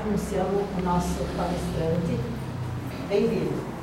Anunciamos o nosso palestrante. Bem-vindo.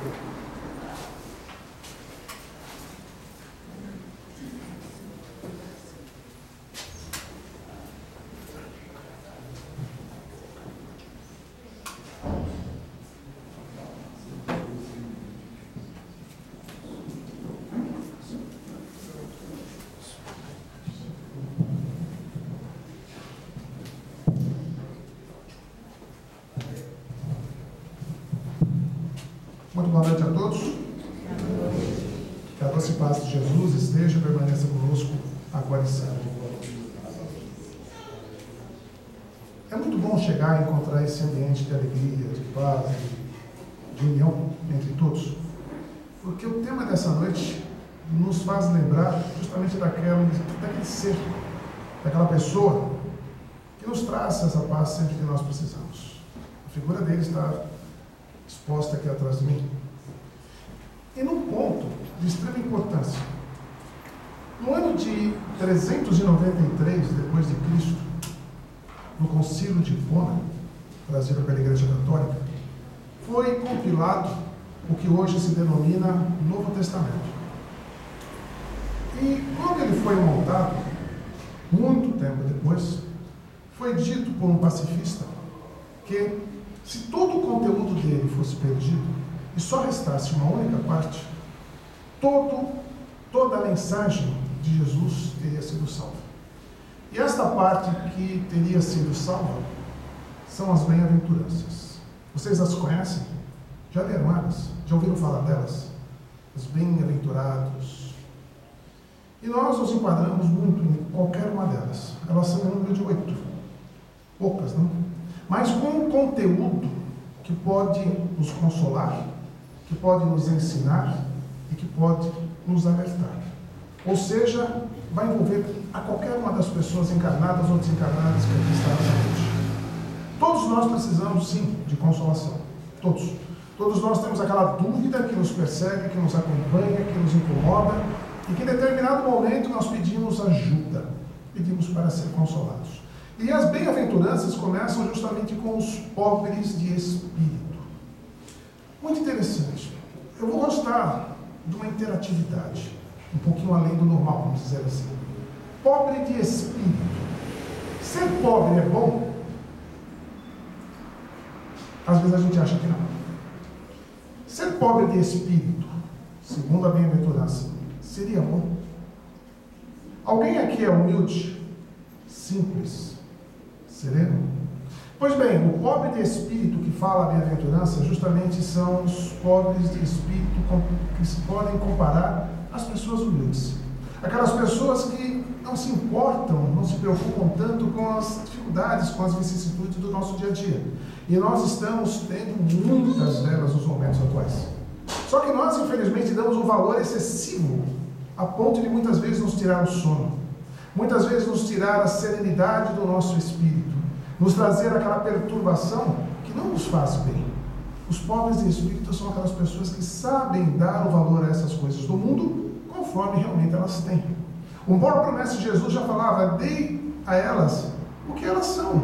Muito boa noite a todos. Que a doce paz de Jesus esteja e permaneça conosco agora e sempre. É muito bom chegar e encontrar esse ambiente de alegria, de paz, de união entre todos, porque o tema dessa noite nos faz lembrar justamente daquele ser, daquela pessoa que nos traz essa paz sempre que nós precisamos. A figura dele está exposta aqui atrás de mim. E num ponto de extrema importância, no ano de 393 depois de Cristo, no Concílio de Hipona, trazido pela Igreja Católica, foi compilado o que hoje se denomina Novo Testamento. E quando ele foi montado, muito tempo depois, foi dito por um pacifista que, se todo o conteúdo dele fosse perdido e só restasse uma única parte, toda a mensagem de Jesus teria sido salva. E esta parte que teria sido salva são as bem-aventuranças. Vocês as conhecem? Já leram elas? Já ouviram falar delas? Os bem-aventurados. E nós nos enquadramos muito em qualquer uma delas. Elas são um número de 8. Poucas, não? Mas com um conteúdo que pode nos consolar, que pode nos ensinar e que pode nos alertar. Ou seja, vai envolver a qualquer uma das pessoas encarnadas ou desencarnadas que aqui está nessa noite. Todos nós precisamos, sim, de consolação. Todos. Todos nós temos aquela dúvida que nos persegue, que nos acompanha, que nos incomoda e que em determinado momento nós pedimos ajuda, pedimos para ser consolados. E as bem-aventuranças começam justamente com os pobres de espírito. Muito interessante. Eu vou gostar de uma interatividade, um pouquinho além do normal, vamos dizer assim. Pobre de espírito. Ser pobre é bom? Às vezes a gente acha que não. Ser pobre de espírito, segundo a bem-aventurança, seria bom? Alguém aqui é humilde? Simples? Sereno? Pois bem, o pobre de espírito que fala a bem-aventurança justamente são os pobres de espírito que se podem comparar às pessoas humildes. Aquelas pessoas que não se importam, não se preocupam tanto com as dificuldades, com as vicissitudes do nosso dia a dia. E nós estamos tendo muitas delas nos momentos atuais. Só que nós, infelizmente, damos um valor excessivo, a ponto de muitas vezes nos tirar o sono. Muitas vezes nos tirar a serenidade do nosso espírito, nos trazer aquela perturbação que não nos faz bem. Os pobres de espírito são aquelas pessoas que sabem dar o valor a essas coisas do mundo conforme realmente elas têm. O próprio Mestre Jesus já falava: dei a elas o que elas são,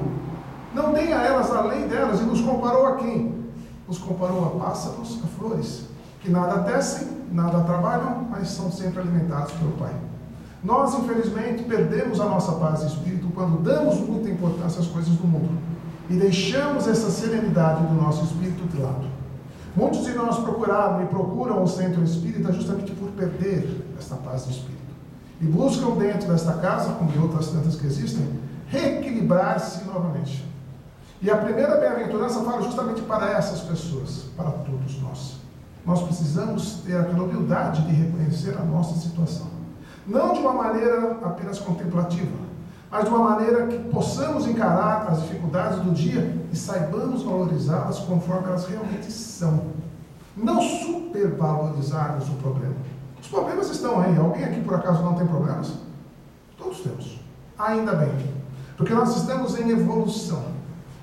não dei a elas além delas. E nos comparou a quem? Nos comparou a pássaros, a flores, que nada tecem, nada trabalham, mas são sempre alimentados pelo Pai. Nós, infelizmente, perdemos a nossa paz de espírito quando damos muita importância às coisas do mundo e deixamos essa serenidade do nosso espírito de lado. Muitos de nós procuraram e procuram o centro espírita justamente por perder esta paz de espírito e buscam dentro desta casa, como de outras tantas que existem, reequilibrar-se novamente. E a primeira bem-aventurança fala justamente para essas pessoas, para todos nós. Nós precisamos ter aquela humildade de reconhecer a nossa situação. Não de uma maneira apenas contemplativa, mas de uma maneira que possamos encarar as dificuldades do dia e saibamos valorizá-las conforme elas realmente são. Não supervalorizarmos o problema. Os problemas estão aí. Alguém aqui por acaso não tem problemas? Todos temos. Ainda bem. Porque nós estamos em evolução.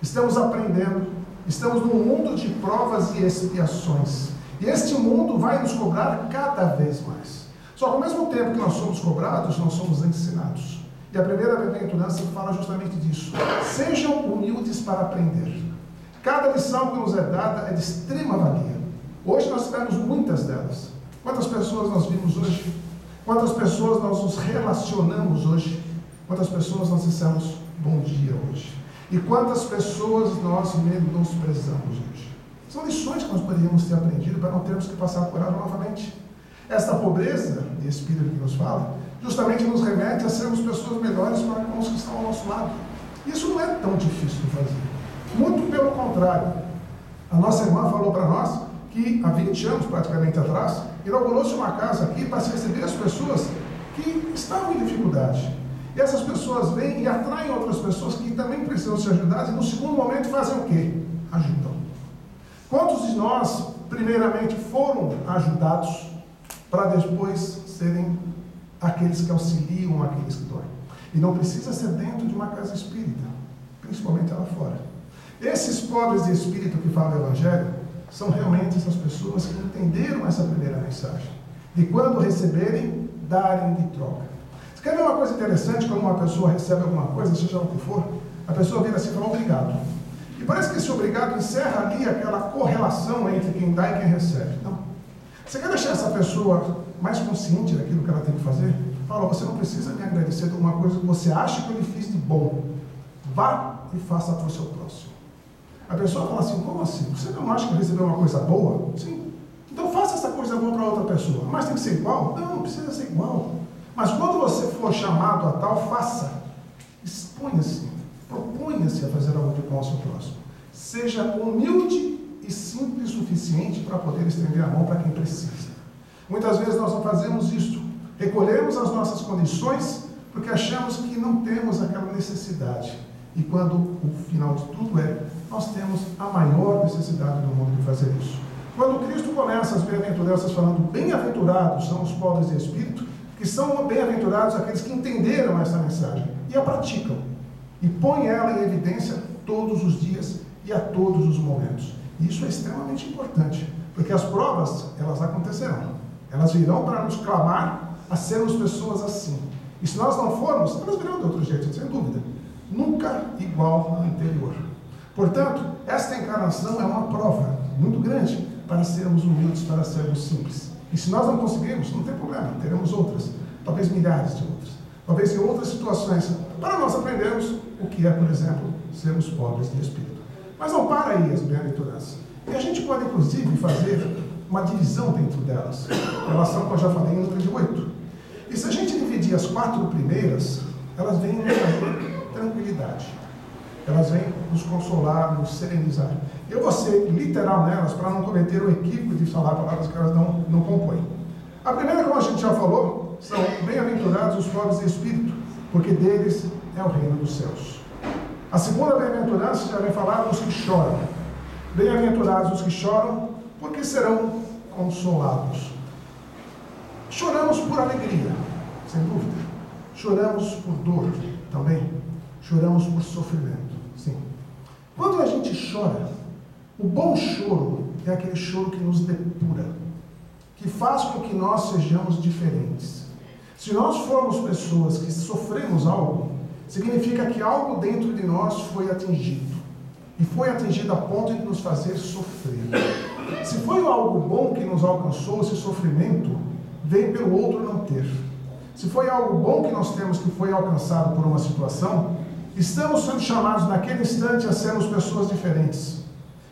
Estamos aprendendo. Estamos num mundo de provas e expiações. E este mundo vai nos cobrar cada vez mais. Só que ao mesmo tempo que nós somos cobrados, nós somos ensinados. E a primeira bem-aventurança fala justamente disso. Sejam humildes para aprender. Cada lição que nos é dada é de extrema valia. Hoje nós tivemos muitas delas. Quantas pessoas nós vimos hoje? Quantas pessoas nós nos relacionamos hoje? Quantas pessoas nós dissemos bom dia hoje? E quantas pessoas nós menosprezamos hoje? São lições que nós poderíamos ter aprendido para não termos que passar por ela novamente. Esta pobreza de espírito que nos fala, justamente nos remete a sermos pessoas melhores para com os que estão ao nosso lado. Isso não é tão difícil de fazer. Muito pelo contrário. A nossa irmã falou para nós que há 20 anos praticamente atrás, inaugurou-se uma casa aqui para se receber as pessoas que estavam em dificuldade. E essas pessoas vêm e atraem outras pessoas que também precisam ser ajudadas e no segundo momento fazem o quê? Ajudam. Quantos de nós, primeiramente, foram ajudados para depois serem aqueles que auxiliam aqueles que doem? E não precisa ser dentro de uma casa espírita, principalmente lá fora. Esses pobres de espírito que falam o Evangelho são realmente essas pessoas que entenderam essa primeira mensagem. De quando receberem, darem de troca. Você quer ver uma coisa interessante? Quando uma pessoa recebe alguma coisa, seja o que for, a pessoa vira assim e fala obrigado. E parece que esse obrigado encerra ali aquela correlação entre quem dá e quem recebe. Não. Você quer deixar essa pessoa mais consciente daquilo que ela tem que fazer? Fala, você não precisa me agradecer de alguma coisa que você acha que eu lhe fiz de bom. Vá e faça para o seu próximo. A pessoa fala assim, como assim? Você não acha que recebeu uma coisa boa? Sim. Então faça essa coisa boa para outra pessoa. Mas tem que ser igual? Não, não precisa ser igual. Mas quando você for chamado a tal, faça. Exponha-se. Proponha-se a fazer algo de bom ao seu próximo. Seja humilde e simples o suficiente para poder estender a mão para quem precisa. Muitas vezes nós não fazemos isso. Recolhemos as nossas condições porque achamos que não temos aquela necessidade. E quando o final de tudo nós temos a maior necessidade do mundo de fazer isso. Quando Cristo começa as bem-aventuranças falando bem-aventurados são os pobres de espírito, que são bem-aventurados aqueles que entenderam essa mensagem e a praticam. E põem ela em evidência todos os dias e a todos os momentos. E isso é extremamente importante, porque as provas, elas acontecerão. Elas virão para nos clamar a sermos pessoas assim. E se nós não formos, elas virão de outro jeito, sem dúvida. Nunca igual ao anterior. Portanto, esta encarnação é uma prova muito grande para sermos humildes, para sermos simples. E se nós não conseguirmos, não tem problema, teremos outras, talvez milhares de outras. Talvez em outras situações, para nós aprendermos o que é, por exemplo, sermos pobres de espírito. Mas não para aí as bem-aventuranças. E a gente pode, inclusive, fazer uma divisão dentro delas, em relação ao que eu já falei no 38. E se a gente dividir as 4 primeiras, elas vêm nos trazer tranquilidade. Elas vêm nos consolar, nos serenizar. Eu vou ser literal nelas para não cometer o equívoco de falar palavras que elas não compõem. A primeira, como a gente já falou, são bem-aventurados os pobres de espírito, porque deles é o reino dos céus. A segunda bem-aventurança já vem falar dos que choram. Bem-aventurados os que choram, porque serão consolados. Choramos por alegria, sem dúvida. Choramos por dor também. Choramos por sofrimento, sim. Quando a gente chora, o bom choro é aquele choro que nos depura, que faz com que nós sejamos diferentes. Se nós formos pessoas que sofremos algo, significa que algo dentro de nós foi atingido. E foi atingido a ponto de nos fazer sofrer. Se foi algo bom que nos alcançou, esse sofrimento vem pelo outro não ter. Se foi algo bom que nós temos que foi alcançado por uma situação, estamos sendo chamados naquele instante a sermos pessoas diferentes.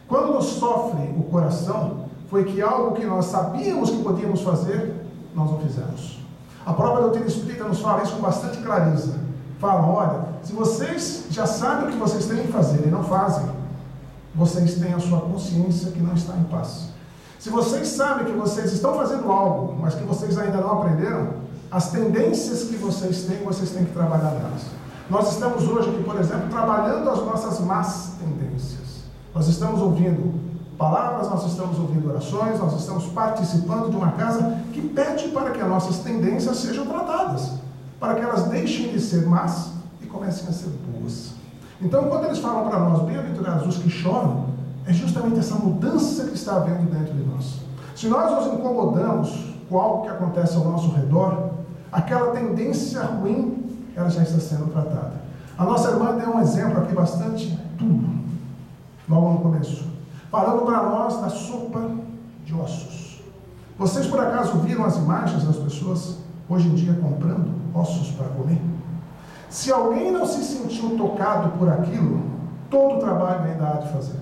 Quando nos sofre o coração, foi que algo que nós sabíamos que podíamos fazer, nós não fizemos. A própria doutrina espírita nos fala isso com bastante clareza. Falam, olha, se vocês já sabem o que vocês têm que fazer e não fazem, vocês têm a sua consciência que não está em paz. Se vocês sabem que vocês estão fazendo algo, mas que vocês ainda não aprenderam, as tendências que vocês têm que trabalhar nelas. Nós estamos hoje aqui, por exemplo, trabalhando as nossas más tendências. Nós estamos ouvindo palavras, nós estamos ouvindo orações, nós estamos participando de uma casa que pede para que as nossas tendências sejam tratadas, para que elas deixem de ser más e comecem a ser boas. Então, quando eles falam para nós, bem-aventurados os que choram, é justamente essa mudança que está havendo dentro de nós. Se nós nos incomodamos com algo que acontece ao nosso redor, aquela tendência ruim, ela já está sendo tratada. A nossa irmã deu um exemplo aqui bastante duro. logo no começo, falando para nós da sopa de ossos. Vocês por acaso viram as imagens das pessoas hoje em dia comprando ossos para comer? Se alguém não se sentiu tocado por aquilo, todo o trabalho ainda há de fazer.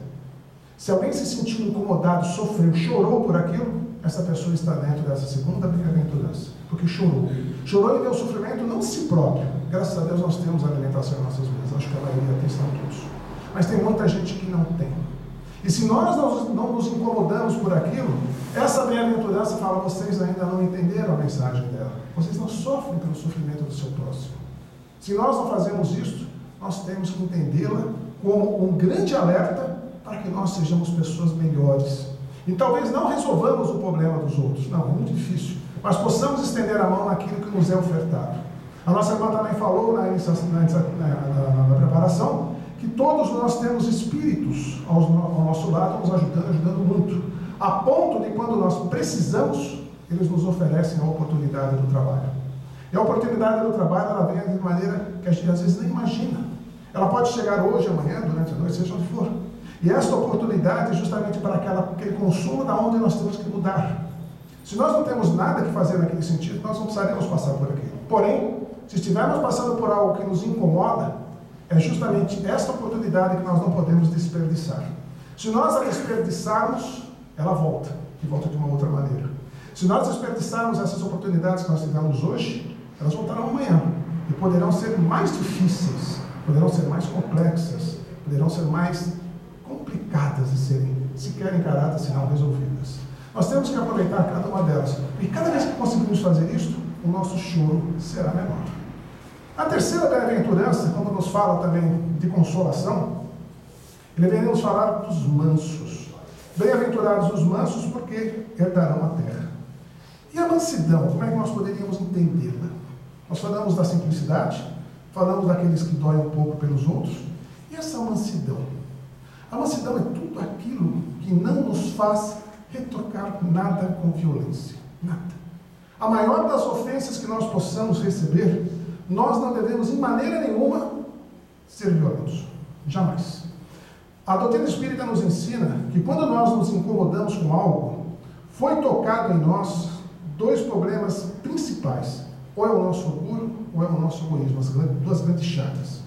Se alguém se sentiu incomodado, sofreu, chorou por aquilo, essa pessoa está dentro dessa segunda bem-aventurança, porque chorou. Chorou e deu sofrimento não de si próprio. Graças a Deus nós temos alimentação em nossas mesas, acho que a maioria tem, estão todos. Mas tem muita gente que não tem. E se nós não nos incomodamos por aquilo, essa bem-aventurança fala, vocês ainda não entenderam a mensagem dela. Vocês não sofrem pelo sofrimento do seu próximo. Se nós não fazemos isso, nós temos que entendê-la como um grande alerta para que nós sejamos pessoas melhores. E talvez não resolvamos o problema dos outros, não, é muito difícil, mas possamos estender a mão naquilo que nos é ofertado. A nossa irmã também falou na preparação que todos nós temos espíritos ao nosso lado nos ajudando muito, a ponto de quando nós precisamos, eles nos oferecem a oportunidade do trabalho. E a oportunidade do trabalho, ela vem de maneira que a gente às vezes nem imagina. Ela pode chegar hoje, amanhã, durante a noite, seja onde for. E esta oportunidade é justamente para aquele consumo da onde nós temos que mudar. Se nós não temos nada que fazer naquele sentido, nós não precisaremos passar por aquilo. Porém, se estivermos passando por algo que nos incomoda, é justamente esta oportunidade que nós não podemos desperdiçar. Se nós a desperdiçarmos, ela volta, e volta de uma outra maneira. Se nós desperdiçarmos essas oportunidades que nós tivemos hoje, elas voltarão amanhã, e poderão ser mais difíceis, poderão ser mais complexas, poderão ser mais complicadas de serem sequer encaradas, se não resolvidas. Nós temos que aproveitar cada uma delas, e cada vez que conseguimos fazer isso, o nosso choro será menor. A terceira bem-aventurança, quando nos fala também de consolação, ele vem nos falar dos mansos. Bem-aventurados os mansos, porque herdarão a terra. E a mansidão, como é que nós poderíamos entendê-la? Nós falamos da simplicidade, falamos daqueles que doem um pouco pelos outros, e essa mansidão? A mansidão é tudo aquilo que não nos faz retocar nada com violência. Nada. A maior das ofensas que nós possamos receber, nós não devemos, em maneira nenhuma, ser violentos. Jamais. A doutrina espírita nos ensina que quando nós nos incomodamos com algo, foi tocado em nós dois problemas principais. Ou é o nosso orgulho, ou é o nosso egoísmo, as duas grandes chagas.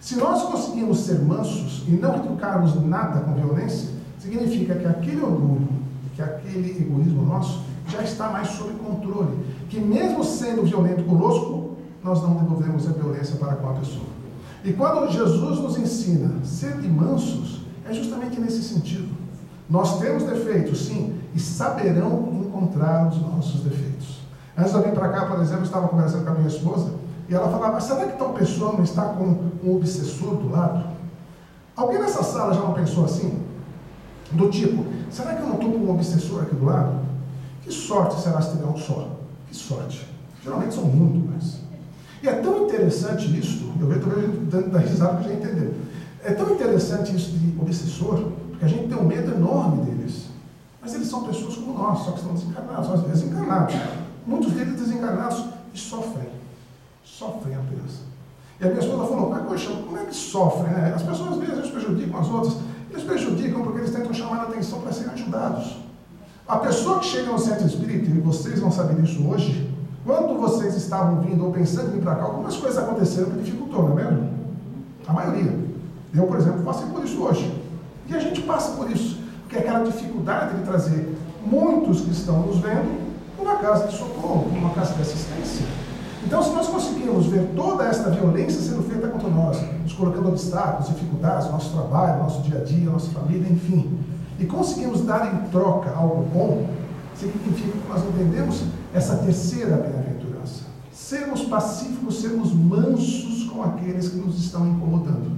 Se nós conseguimos ser mansos e não retocarmos nada com violência, significa que aquele orgulho, que aquele egoísmo nosso, já está mais sob controle. Que mesmo sendo violento conosco, nós não devolvemos a violência para com a pessoa. E quando Jesus nos ensina a ser mansos, é justamente nesse sentido. Nós temos defeitos, sim, e saberão encontrar os nossos defeitos. Antes de eu vir para cá, por exemplo, eu estava conversando com a minha esposa, e ela falava, mas será que tal pessoa não está com um obsessor do lado? Alguém nessa sala já não pensou assim? Do tipo, será que eu não estou com um obsessor aqui do lado? Que sorte será se tiver um só? Que sorte. Geralmente são muito mais. E é tão interessante isso, eu estou dando da risada que já entendeu. É tão interessante isso de obsessor, porque a gente tem um medo enorme deles. Mas eles são pessoas como nós, só que estão desencarnados, às vezes encarnados. Muitos deles desencarnados e sofrem. Sofrem apenas. E a minha esposa falou, mas poxa, como é que sofrem, né? As pessoas às vezes prejudicam as outras. Eles prejudicam porque eles tentam chamar a atenção para serem ajudados. A pessoa que chega no centro espírita, e vocês vão saber isso hoje, quando vocês estavam vindo ou pensando em vir para cá, algumas coisas aconteceram que dificultou, não é mesmo? A maioria. Eu, por exemplo, passei por isso hoje. E a gente passa por isso, porque é aquela dificuldade de trazer muitos que estão nos vendo numa casa de socorro, numa casa de assistência. Então, se nós conseguirmos ver toda esta violência sendo feita contra nós, nos colocando obstáculos, dificuldades, nosso trabalho, nosso dia a dia, nossa família, enfim, e conseguimos dar em troca algo bom, significa que nós entendemos essa terceira bem-aventurança. Sermos pacíficos, sermos mansos com aqueles que nos estão incomodando.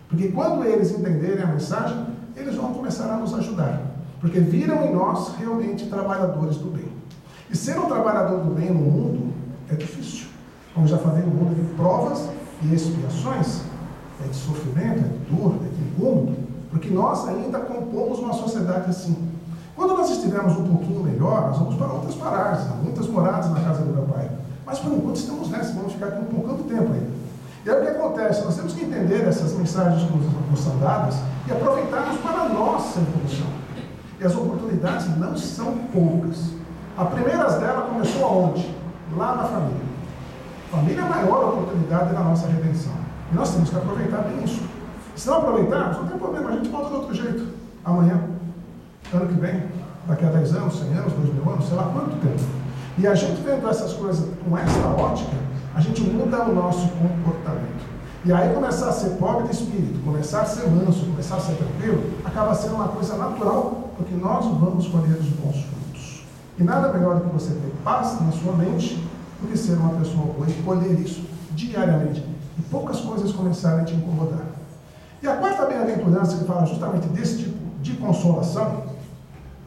Porque quando eles entenderem a mensagem, eles vão começar a nos ajudar. Porque viram em nós realmente trabalhadores do bem. E ser um trabalhador do bem no mundo é difícil. Como já falei, no mundo é de provas e expiações, é de sofrimento, é de dor, é de incômodo, porque nós ainda compomos uma sociedade assim. Quando nós estivermos um pouquinho melhor, nós vamos para outras paragens, muitas moradas na casa do meu pai. Mas por enquanto estamos nessa, vamos ficar aqui um pouquinho de tempo ainda. E aí o que acontece? Nós temos que entender essas mensagens que nos são dadas e aproveitarmos para a nossa evolução. E as oportunidades não são poucas. A primeira dela começou aonde? Lá na família. A família é a maior oportunidade da nossa redenção. E nós temos que aproveitar bem isso. Se não aproveitarmos, não tem problema, a gente volta de outro jeito. Amanhã, ano que vem, daqui a 10 anos, 100 anos, 2000 anos, sei lá quanto tempo. E a gente vendo essas coisas com essa ótica, a gente muda o nosso comportamento. E aí começar a ser pobre de espírito, começar a ser manso, começar a ser tranquilo, acaba sendo uma coisa natural, porque nós vamos colher os bons frutos. E nada melhor do que você ter paz na sua mente do que ser uma pessoa boa e colher isso diariamente. E poucas coisas começarem a te incomodar. E a quarta bem-aventurança, que fala justamente desse tipo de consolação,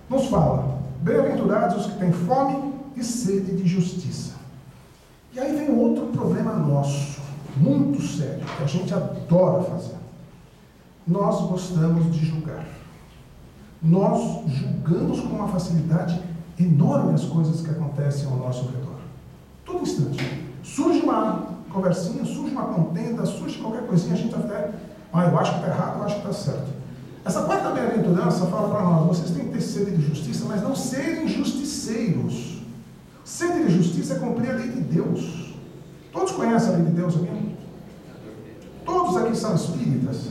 nos fala: bem-aventurados os que têm fome e sede de justiça. E aí vem outro problema nosso, muito sério, que a gente adora fazer. Nós gostamos de julgar. Nós julgamos com uma facilidade enorme as coisas que acontecem ao nosso redor. Todo instante. Surge uma conversinha, surge uma contenda, surge qualquer coisinha, a gente até... eu acho que está errado, eu acho que está certo. Essa quarta bem-aventurança fala para nós: vocês têm que ter sede de justiça, mas não serem justiceiros. Sede de justiça é cumprir a lei de Deus. Todos conhecem a lei de Deus aqui? Todos aqui são espíritas?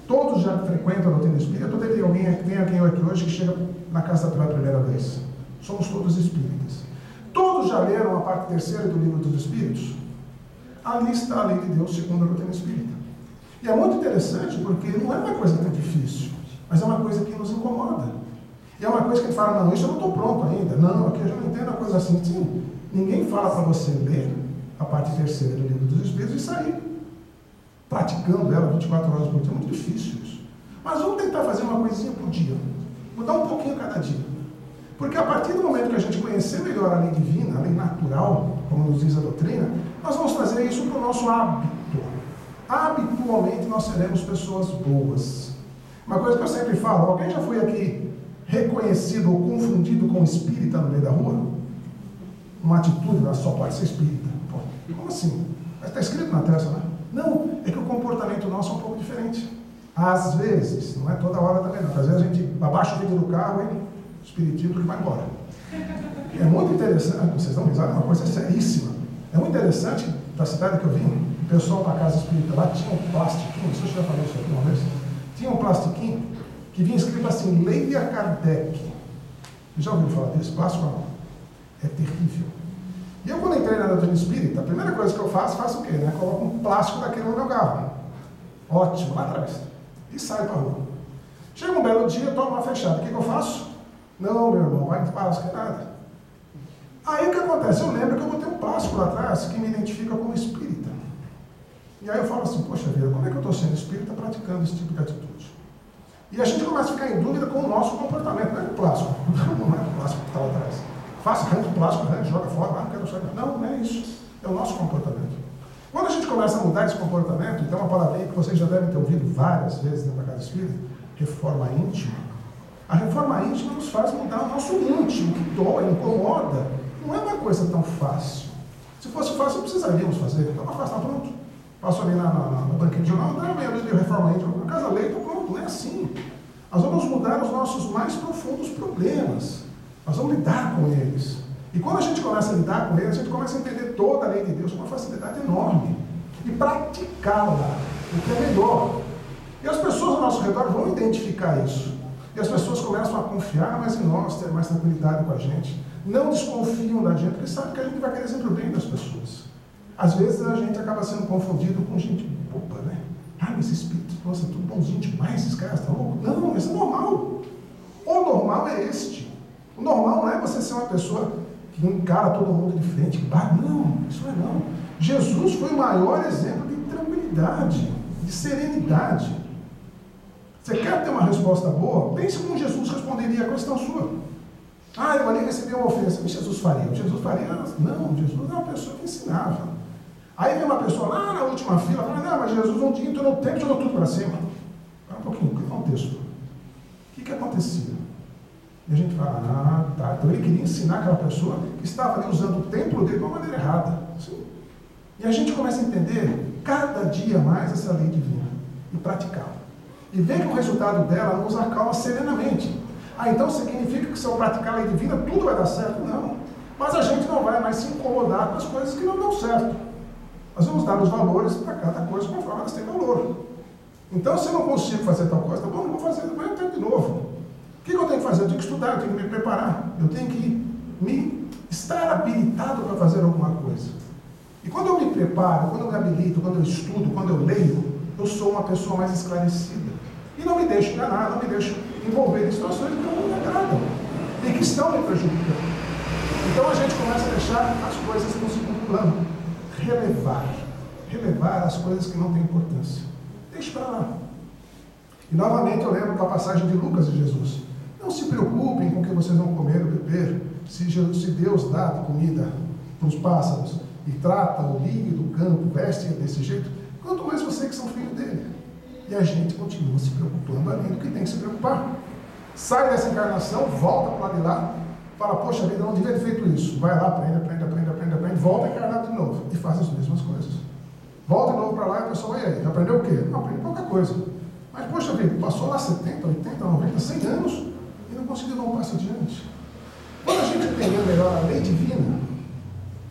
Todos já frequentam a doutrina espírita? Ou tem alguém aqui hoje que chega na casa pela primeira vez? Somos todos espíritas. Todos já leram a parte terceira do livro dos Espíritos? Ali está a lei de Deus segundo a doutrina espírita. E é muito interessante porque não é uma coisa tão difícil, mas é uma coisa que nos incomoda. E é uma coisa que a gente fala: não, isso eu não estou pronto ainda. Não, aqui eu já não entendo a coisa assim. Sim, ninguém fala para você ler a parte terceira do livro dos Espíritos e sair praticando ela 24 horas por dia. É muito difícil isso. Mas vamos tentar fazer uma coisinha por dia. Mudar um pouquinho cada dia. Porque a partir do momento que a gente conhecer melhor a lei divina, a lei natural, como nos diz a doutrina, nós vamos trazer isso para o nosso hábito. Habitualmente nós seremos pessoas boas. Uma coisa que eu sempre falo: alguém já foi aqui reconhecido ou confundido com espírita no meio da rua? Uma atitude, só pode ser espírita. Pô, como assim? Mas está escrito na testa, né? Não, é que o comportamento nosso é um pouco diferente. Às vezes, não é toda hora também não. Às vezes a gente abaixa o vidro do carro e o espiritismo que vai embora. É muito interessante, vocês dão risada, é uma coisa seríssima. É muito interessante, da cidade que eu vim, o pessoal da casa espírita lá tinha um plastiquinho, não sei se eu já falei isso aqui uma vez, tinha um plastiquinho que vinha escrito assim: Leia Kardec. Já ouviu falar desse plástico? Não. É terrível. E eu, quando entrei na doutrina espírita, a primeira coisa que eu faço o quê? Né? Coloco um plástico daquele no meu carro. Ótimo, lá atrás. E saio para a rua. Chega um belo dia, eu tomo uma fechada. O que eu faço? Não, meu irmão, vai em paz, que nada. Aí o que acontece? Eu lembro que eu botei um plástico lá atrás que me identifica como espírita. E aí eu falo assim: poxa vida, como é que eu estou sendo espírita praticando esse tipo de atitude? E a gente começa a ficar em dúvida com o nosso comportamento. Não é o plástico, não é o plástico que está lá atrás. Faça, arranca o plástico, joga fora, não quero saber. Não, não é isso. É o nosso comportamento. Quando a gente começa a mudar esse comportamento, então uma palavrinha que vocês já devem ter ouvido várias vezes dentro da casa espírita: reforma íntima. A reforma íntima nos faz mudar o nosso íntimo, que dói, incomoda. Não é uma coisa tão fácil. Se fosse fácil, precisaríamos fazer. Então, fácil, está pronto. Passo ali na banquinha de jornal, dá meia dúzia de reforma íntima. Na casa lei, está pronto. Não é assim. Nós vamos mudar os nossos mais profundos problemas. Nós vamos lidar com eles. E quando a gente começa a lidar com eles, a gente começa a entender toda a lei de Deus com uma facilidade enorme. E praticá-la, o que é melhor. E as pessoas ao nosso redor vão identificar isso. E as pessoas começam a confiar mais em nós, ter mais tranquilidade com a gente. Não desconfiam da gente, porque sabem que a gente vai querer sempre o bem das pessoas. Às vezes a gente acaba sendo confundido com gente boba, né? Ah, mas esse espírito, nossa, é tudo bonzinho demais, esses caras estão loucos. Não, isso é normal. O normal é este. O normal não é você ser uma pessoa que encara todo mundo de frente, que bate. Não, isso não é não. Jesus foi o maior exemplo de tranquilidade, de serenidade. Você quer ter uma resposta boa? Pense como Jesus responderia a questão sua. Ah, eu ali recebi uma ofensa. O que Jesus faria? Jesus faria? Não, Jesus é uma pessoa que ensinava. Aí vem uma pessoa lá na última fila, fala: não, mas Jesus um dia entrou no templo e jogou tudo para cima. Espera um pouquinho, que contexto? O que acontecia? E a gente fala: tá. Então ele queria ensinar aquela pessoa que estava ali usando o templo dele de uma maneira errada. Sim. E a gente começa a entender cada dia mais essa lei divina e praticá-la. E ver que o resultado dela nos acalma serenamente. Então significa que se eu praticar a lei divina, tudo vai dar certo? Não. Mas a gente não vai mais se incomodar com as coisas que não dão certo. Nós vamos dar os valores para cada coisa conforme elas têm valor. Então, se eu não consigo fazer tal coisa, tá bom, não vou fazer, amanhã eu tento de novo. O que eu tenho que fazer? Eu tenho que estudar, eu tenho que me preparar, eu tenho que estar habilitado para fazer alguma coisa. E quando eu me preparo, quando eu me habilito, quando eu estudo, quando eu leio, eu sou uma pessoa mais esclarecida. E não me deixo enganar, não me deixo envolver em situações que não me agradam e que estão me prejudicando. Então a gente começa a deixar as coisas no segundo plano. Relevar as coisas que não têm importância. Deixe para lá. E novamente eu lembro da passagem de Lucas e Jesus. Não se preocupem com o que vocês vão comer ou beber. Se Deus dá de comida para os pássaros e trata o lírio do campo, veste desse jeito, quanto mais vocês que são filhos dele. E a gente continua se preocupando além do que tem que se preocupar. Sai dessa encarnação, volta para lá de lá, fala, poxa vida, eu não devia ter feito isso. Vai lá, aprende, volta encarnado de novo e faz as mesmas coisas. Volta de novo para lá e a pessoa, e aí, aprendeu o quê? Não, aprendi pouca coisa. Mas, poxa vida, passou lá 70, 80, 90, 100 anos e não conseguiu dar um passo adiante. Quando a gente entender melhor a lei divina,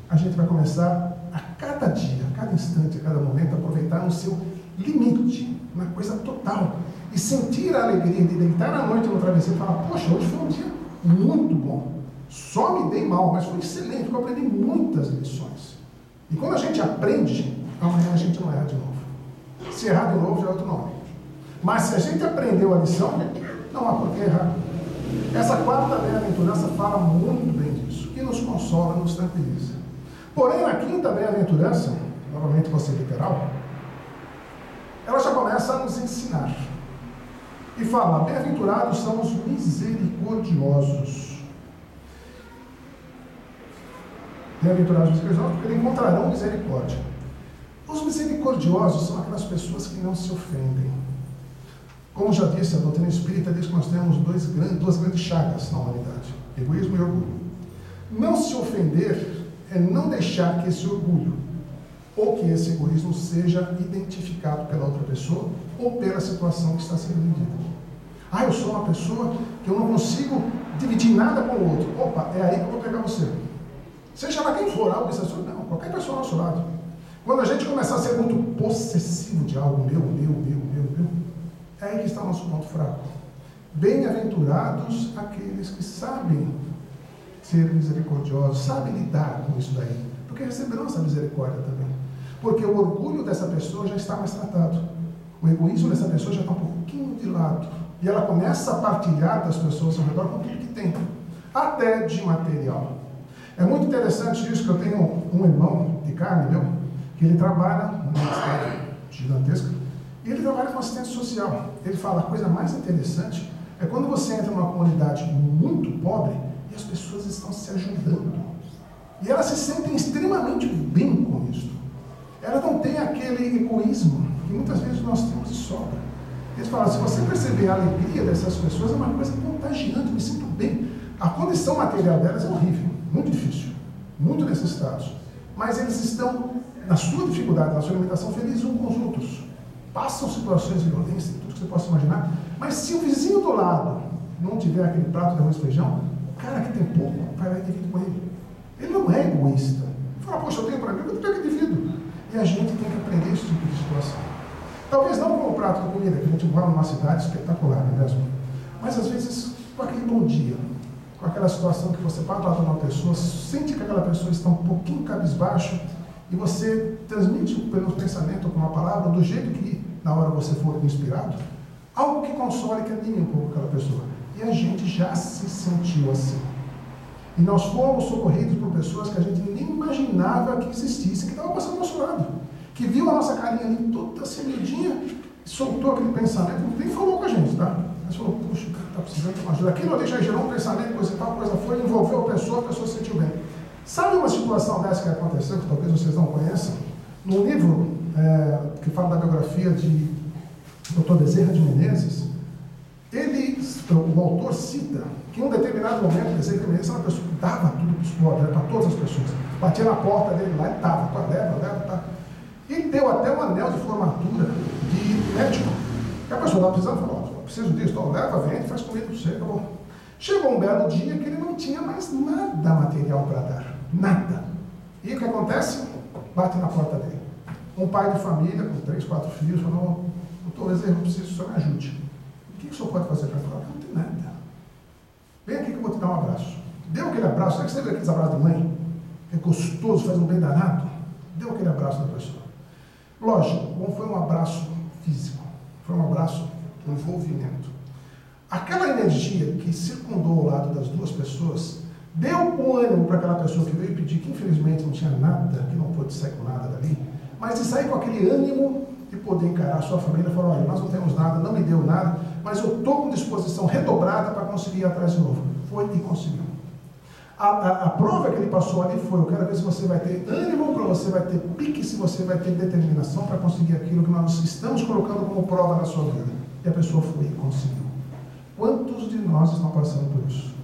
a gente vai começar a cada dia, a cada instante, a cada momento, aproveitar no seu limite, na coisa total. E sentir a alegria de deitar à noite no travesseiro e falar, poxa, hoje foi um dia muito bom. Só me dei mal, mas foi excelente, porque eu aprendi muitas lições. E quando a gente aprende, amanhã a gente não erra de novo. Se errar de novo, já é outro nome. Mas se a gente aprendeu a lição, não há por que errar. Essa quarta bem-aventurança fala muito bem disso, que nos consola, nos tranquiliza. Porém, na quinta bem-aventurança, novamente você literal, ela já começa a nos ensinar. E fala, bem-aventurados são os misericordiosos. Bem-aventurados os misericordiosos, porque eles encontrarão misericórdia. Os misericordiosos são aquelas pessoas que não se ofendem. Como já disse, a doutrina espírita diz que nós temos duas grandes chagas na humanidade, egoísmo e orgulho. Não se ofender é não deixar que esse orgulho ou que esse egoísmo seja identificado pela outra pessoa ou pela situação que está sendo vivida. Eu sou uma pessoa que eu não consigo dividir nada com o outro. Opa, é aí que eu vou pegar você. Seja lá quem for, algo desse não, qualquer pessoa ao nosso lado. Quando a gente começar a ser muito possessivo de algo, meu, é aí que está o nosso ponto fraco. Bem-aventurados aqueles que sabem ser misericordiosos, sabem lidar com isso daí, porque receberão essa misericórdia também. Porque o orgulho dessa pessoa já está mais tratado. O egoísmo dessa pessoa já está um pouquinho de lado. E ela começa a partilhar das pessoas ao redor com tudo que tem, até de material. É muito interessante isso, que eu tenho um irmão de carne meu, que ele trabalha numa cidade gigantesca, e ele trabalha com assistência social. Ele fala, a coisa mais interessante é quando você entra numa comunidade muito pobre e as pessoas estão se ajudando. E elas se sentem extremamente bem com isso. Elas não têm aquele egoísmo que muitas vezes nós temos de sobra. Eles falam, se você perceber a alegria dessas pessoas, é uma coisa contagiante, me sinto bem. A condição material delas é horrível, muito difícil, muito necessitados. Mas eles estão, na sua dificuldade, na sua limitação, felizes uns com os outros. Passam situações de violência, tudo que você possa imaginar. Mas se o vizinho do lado não tiver aquele prato de arroz e feijão, o cara que tem pouco, vai lá e divide com ele. Ele não é egoísta. Ele fala, poxa, eu tenho para mim, eu tenho que divido. E a gente tem que aprender esse tipo de situação. Talvez não com o prato de comida, que a gente mora numa cidade espetacular, não é mesmo? Mas às vezes com aquele bom dia, com aquela situação que você para lá de uma pessoa, sente que aquela pessoa está um pouquinho cabisbaixo e você transmite pelo pensamento, com uma palavra, do jeito que na hora você for inspirado, algo que console, que anime um pouco aquela pessoa. E a gente já se sentiu assim. E nós fomos socorridos por pessoas que a gente nem imaginava que existissem, que estavam passando ao nosso lado. Que viu a nossa carinha ali toda assim, miudinha, soltou aquele pensamento, nem falou com a gente, tá? Mas falou, puxa, o cara está precisando de uma ajuda. Aquilo já gerou um pensamento, coisa e tal, coisa foi, envolveu a pessoa se sentiu bem. Sabe uma situação dessa que aconteceu, que talvez vocês não conheçam? Num livro que fala da biografia de Dr. Bezerra de Menezes, ele o autor cita que em um determinado momento, essa era uma pessoa que dava tudo para os pobres, para todas as pessoas. Batia na porta dele lá e estava, leva, tá. E deu até um anel de formatura de médico. E a pessoa estava precisando, falou, preciso disso, então leva, vende, faz comida para você, acabou. Chegou um belo dia que ele não tinha mais nada material para dar. Nada. E o que acontece? Bate na porta dele. Um pai de família, com 3, 4 filhos, falou, doutor, eu preciso que o senhor me ajude. O que o senhor pode fazer para falar? Não tem nada. Vem aqui que eu vou te dar um abraço. Deu aquele abraço, sabe que você vê aqueles abraços de mãe? É gostoso, faz um bem danado. Deu aquele abraço na pessoa. Lógico, não foi um abraço físico, foi um abraço com envolvimento. Aquela energia que circundou ao lado das duas pessoas deu um ânimo para aquela pessoa que veio pedir, que infelizmente não tinha nada, que não pôde sair com nada dali, mas de sair com aquele ânimo de poder encarar a sua família e falar, olha, nós não temos nada, não me deu nada, mas eu estou com disposição redobrada para conseguir ir atrás de novo. Foi e conseguiu. A prova que ele passou ali foi, eu quero ver se você vai ter ânimo, para você vai ter pique, se você vai ter determinação para conseguir aquilo que nós estamos colocando como prova na sua vida. E a pessoa foi e conseguiu. Quantos de nós estão passando por isso?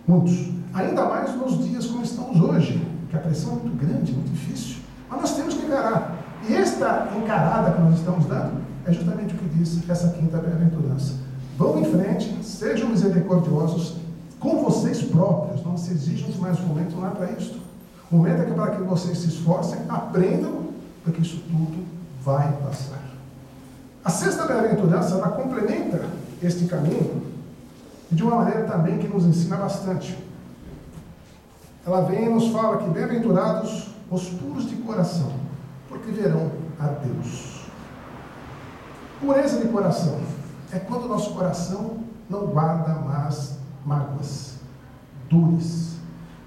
Muitos. Ainda mais nos dias como estamos hoje, que a pressão é muito grande, muito difícil. Mas nós temos que encarar. E esta encarada que nós estamos dando é justamente o que diz essa quinta bem-aventurança. Vão em frente, sejam misericordiosos com vocês próprios. Não se exijam de mais um momento, não é para isso. O momento é para que vocês se esforcem, aprendam, porque isso tudo vai passar. A sexta bem-aventurança, ela complementa este caminho de uma maneira também que nos ensina bastante. Ela vem e nos fala que bem-aventurados os puros de coração, porque verão a Deus. Pureza de coração é quando o nosso coração não guarda mais mágoas, dores,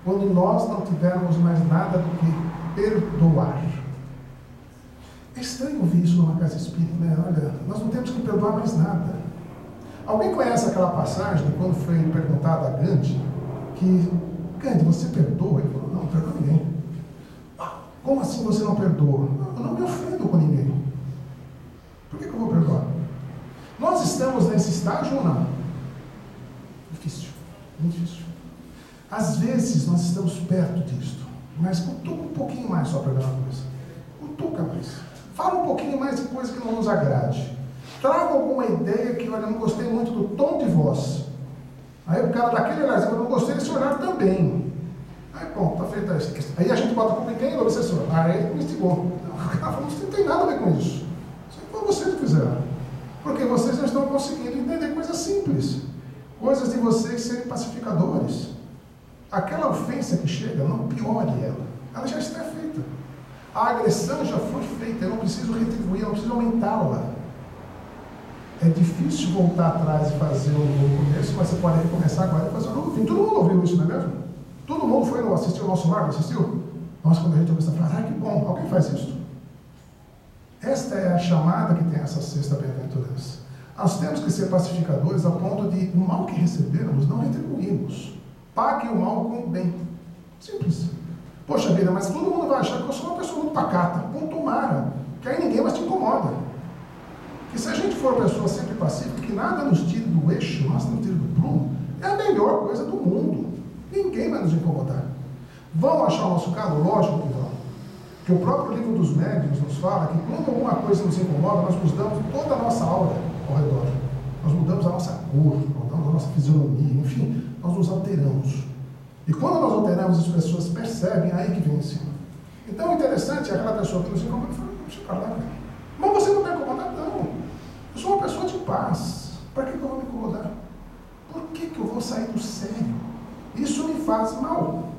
quando nós não tivermos mais nada do que perdoar. É estranho ouvir isso numa casa espírita, né? Olha, nós não temos que perdoar mais nada. Alguém conhece aquela passagem, quando foi perguntado a Gandhi, que, Gandhi, você perdoa? Ele falou, não perdoa ninguém. Como assim você não perdoa? Eu não me ofendo com ninguém. Por que eu vou perdoar? Nós estamos nesse estágio ou não? Difícil, muito difícil. Às vezes nós estamos perto disto, mas cutuca um pouquinho mais só para ver uma coisa. Cutuca mais. Fala um pouquinho mais de coisa que não nos agrade. Traga alguma ideia que, olha, eu não gostei muito do tom de voz. Aí o cara daquele olhar, eu não gostei desse olhar também. Aí pronto, está feita essa questão. Aí a gente bota a culpa em quem? No obsessor. Aí ele me instigou. O cara falou, não tem nada a ver com isso. Isso foi vocês que fizeram. Porque vocês não estão conseguindo entender coisas simples. Coisas de vocês serem pacificadores. Aquela ofensa que chega, não piore ela. Ela já está feita. A agressão já foi feita. Eu não preciso retribuir, eu não preciso aumentá-la. É difícil voltar atrás e fazer um novo começo, mas você pode recomeçar agora e fazer um novo fim. Todo mundo ouviu isso, não é mesmo? Todo mundo foi assistir o nosso live, assistiu? Nossa, quando a gente ouviu essa frase, que bom, alguém faz isso. Esta é a chamada que tem essa sexta bem-aventurança. Nós temos que ser pacificadores a ponto de o mal que recebermos não retribuirmos. Pague o mal com o bem. Simples. Poxa vida, mas todo mundo vai achar que eu sou uma pessoa muito pacata. Bom, tomara, que aí ninguém mais te incomoda. Que se a gente for uma pessoa sempre pacífica, que nada nos tire do eixo, nós não tire do prumo, é a melhor coisa do mundo. Ninguém vai nos incomodar. Vão achar o nosso caso? Lógico que vão. Que o próprio livro dos médiuns nos fala que quando alguma coisa nos incomoda, nós mudamos toda a nossa aura ao redor. Nós mudamos a nossa cor, mudamos a nossa fisionomia, enfim, nós nos alteramos. E quando nós alteramos, as pessoas percebem, aí que vem em cima. Então, o interessante é aquela pessoa que nos incomoda e fala, deixa eu falar, cara. Mas você não está incomodado? Não. Eu sou uma pessoa de paz. Para que eu vou me incomodar? Por que eu vou sair do sério? Isso me faz mal.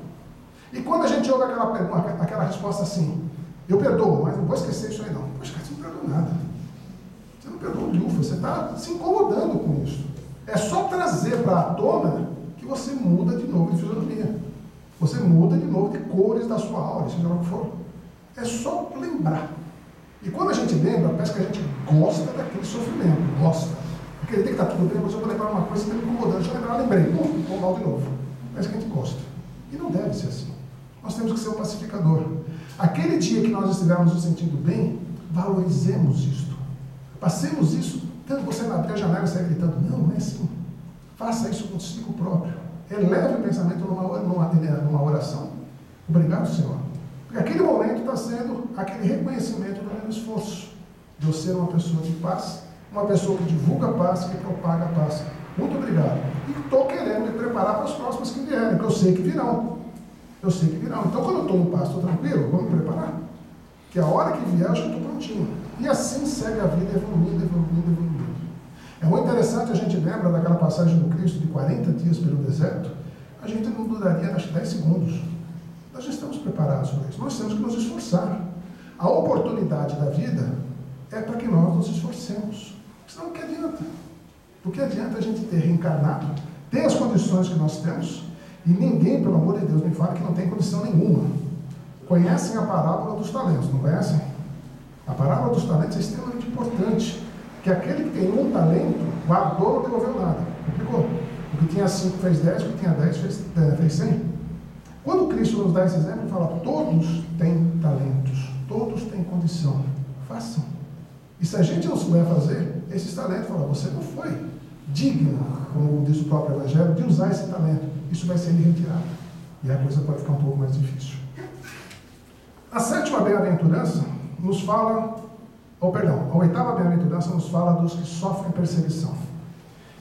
E quando a gente ouve aquela pergunta, aquela resposta assim, eu perdoo, mas não vou esquecer isso aí não. Poxa, cara, você não perdoou nada. Você não perdoou o Lufo, você está se incomodando com isso. É só trazer para a tona que você muda de novo de fisionomia. Você muda de novo de cores da sua aura, seja lá o que for. É só lembrar. E quando a gente lembra, parece que a gente gosta daquele sofrimento, gosta. Aquele dia que está tudo bem, mas eu vou lembrar uma coisa que está me incomodando. Deixa eu lembrar, lembrei, vou mal de novo. Parece que a gente gosta. E não deve ser assim. Nós temos que ser um pacificador. Aquele dia que nós estivermos nos sentindo bem, valorizemos isto. Passemos isso, tanto você não abrir a janela e sair gritando, não é assim. Faça isso consigo próprio. Eleve o pensamento numa oração. Obrigado, Senhor. Porque aquele momento está sendo aquele reconhecimento do meu esforço. De eu ser uma pessoa de paz, uma pessoa que divulga a paz, que propaga a paz. Muito obrigado. E estou querendo me preparar para os próximos que vierem, porque eu sei que virão. Eu sei que virão. Então, quando eu estou em paz, estou tranquilo, vou me preparar. Que a hora que vier, eu já estou prontinho. E assim segue a vida, evoluindo, evoluindo, evoluindo. É muito interessante, a gente lembra daquela passagem do Cristo de 40 dias pelo deserto. A gente não duraria, acho que 10 segundos. Nós já estamos preparados para isso. Nós temos que nos esforçar. A oportunidade da vida é para que nós nos esforcemos. Senão, o que adianta? O que adianta a gente ter reencarnado, ter as condições que nós temos, e ninguém, pelo amor de Deus, me fala que não tem condição nenhuma. Conhecem a parábola dos talentos, não conhecem? A parábola dos talentos é extremamente importante, que aquele que tem um talento, guardou, não devolveu nada. Complicou. O que tinha 5 fez 10, o que tinha 10 fez 100. Quando Cristo nos dá esse exemplo, ele fala, todos têm talentos, todos têm condição, façam. E se a gente não souber fazer, esses talentos, fala, você não foi digno, como diz o próprio Evangelho, de usar esse talento. Isso vai ser retirado. E a coisa pode ficar um pouco mais difícil. A sétima bem-aventurança nos fala, a oitava bem-aventurança nos fala dos que sofrem perseguição.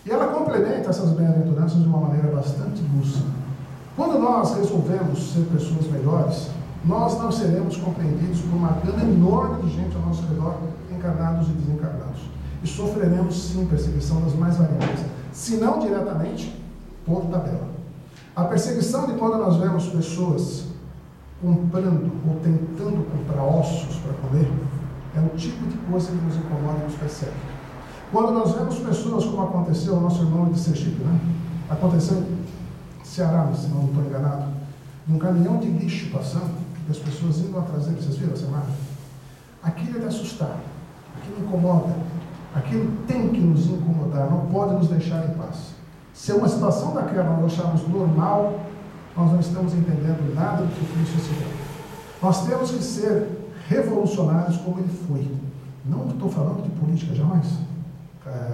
E ela complementa essas bem-aventuranças de uma maneira bastante lúcida. Quando nós resolvemos ser pessoas melhores, nós não seremos compreendidos por uma gama enorme de gente ao nosso redor, encarnados e desencarnados. E sofreremos sim perseguição das mais variadas, se não diretamente, por tabela. A perseguição de quando nós vemos pessoas comprando ou tentando comprar ossos para comer, é o tipo de coisa que nos incomoda e nos persegue. Quando nós vemos pessoas, como aconteceu, o nosso irmão de Sergipe, aconteceu em Ceará, se não estou enganado, num caminhão de lixo passando, e as pessoas indo atrás dele, vocês viram essa imagem? Aquilo é de assustar, aquilo incomoda, aquilo tem que nos incomodar, não pode nos deixar em paz. Se uma situação daquela nós acharmos normal, nós não estamos entendendo nada do que Cristo ensinou. Nós temos que ser revolucionários como ele foi. Não estou falando de política, jamais.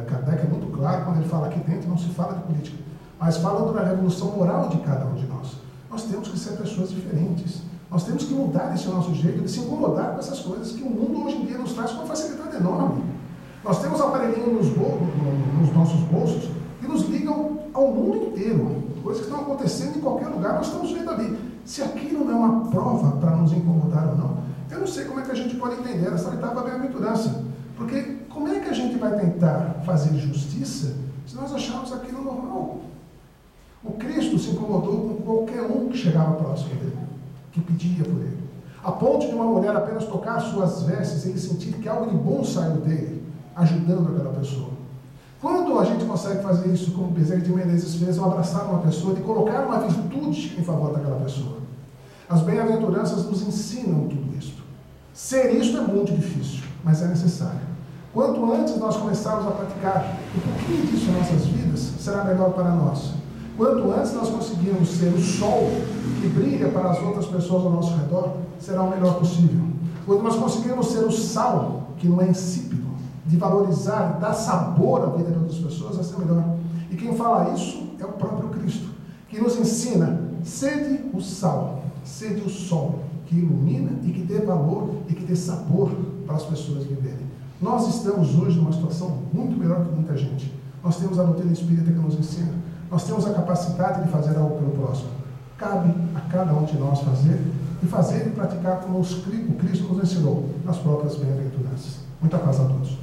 Kardec é muito claro quando ele fala aqui dentro, não se fala de política, mas falando da revolução moral de cada um de nós. Nós temos que ser pessoas diferentes. Nós temos que mudar esse nosso jeito de se incomodar com essas coisas que o mundo hoje em dia nos traz com uma facilidade enorme. Nós temos aparelhinhos nos nossos bolsos que nos ligam ao mundo inteiro. Coisas que estão acontecendo em qualquer lugar, nós estamos vendo ali. Se aquilo não é uma prova para nos incomodar ou não, eu não sei como é que a gente pode entender essa oitava bem-aventurança. Porque como é que a gente vai tentar fazer justiça se nós acharmos aquilo normal? O Cristo se incomodou com qualquer um que chegava próximo dele, que pedia por ele. A ponto de uma mulher apenas tocar suas vestes e ele sentir que algo de bom saiu dele, ajudando aquela pessoa. Quando a gente consegue fazer isso, como Bezerra de Menezes fez, ao abraçar uma pessoa, de colocar uma virtude em favor daquela pessoa. As bem-aventuranças nos ensinam tudo isso. Ser isso é muito difícil, mas é necessário. Quanto antes nós começarmos a praticar um pouquinho disso em nossas vidas, será melhor para nós. Quanto antes nós conseguirmos ser o sol que brilha para as outras pessoas ao nosso redor, será o melhor possível. Quando nós conseguirmos ser o sal, que não é insípido, de valorizar, dar sabor à vida de outras pessoas, vai ser melhor. E quem fala isso é o próprio Cristo, que nos ensina, sede o sal, sede o sol, que ilumina e que dê valor e que dê sabor para as pessoas viverem. Nós estamos hoje numa situação muito melhor que muita gente. Nós temos a doutrina espírita que nos ensina, nós temos a capacidade de fazer algo pelo próximo. Cabe a cada um de nós fazer e praticar como o Cristo nos ensinou, nas próprias bem-aventuranças. Muita paz a todos.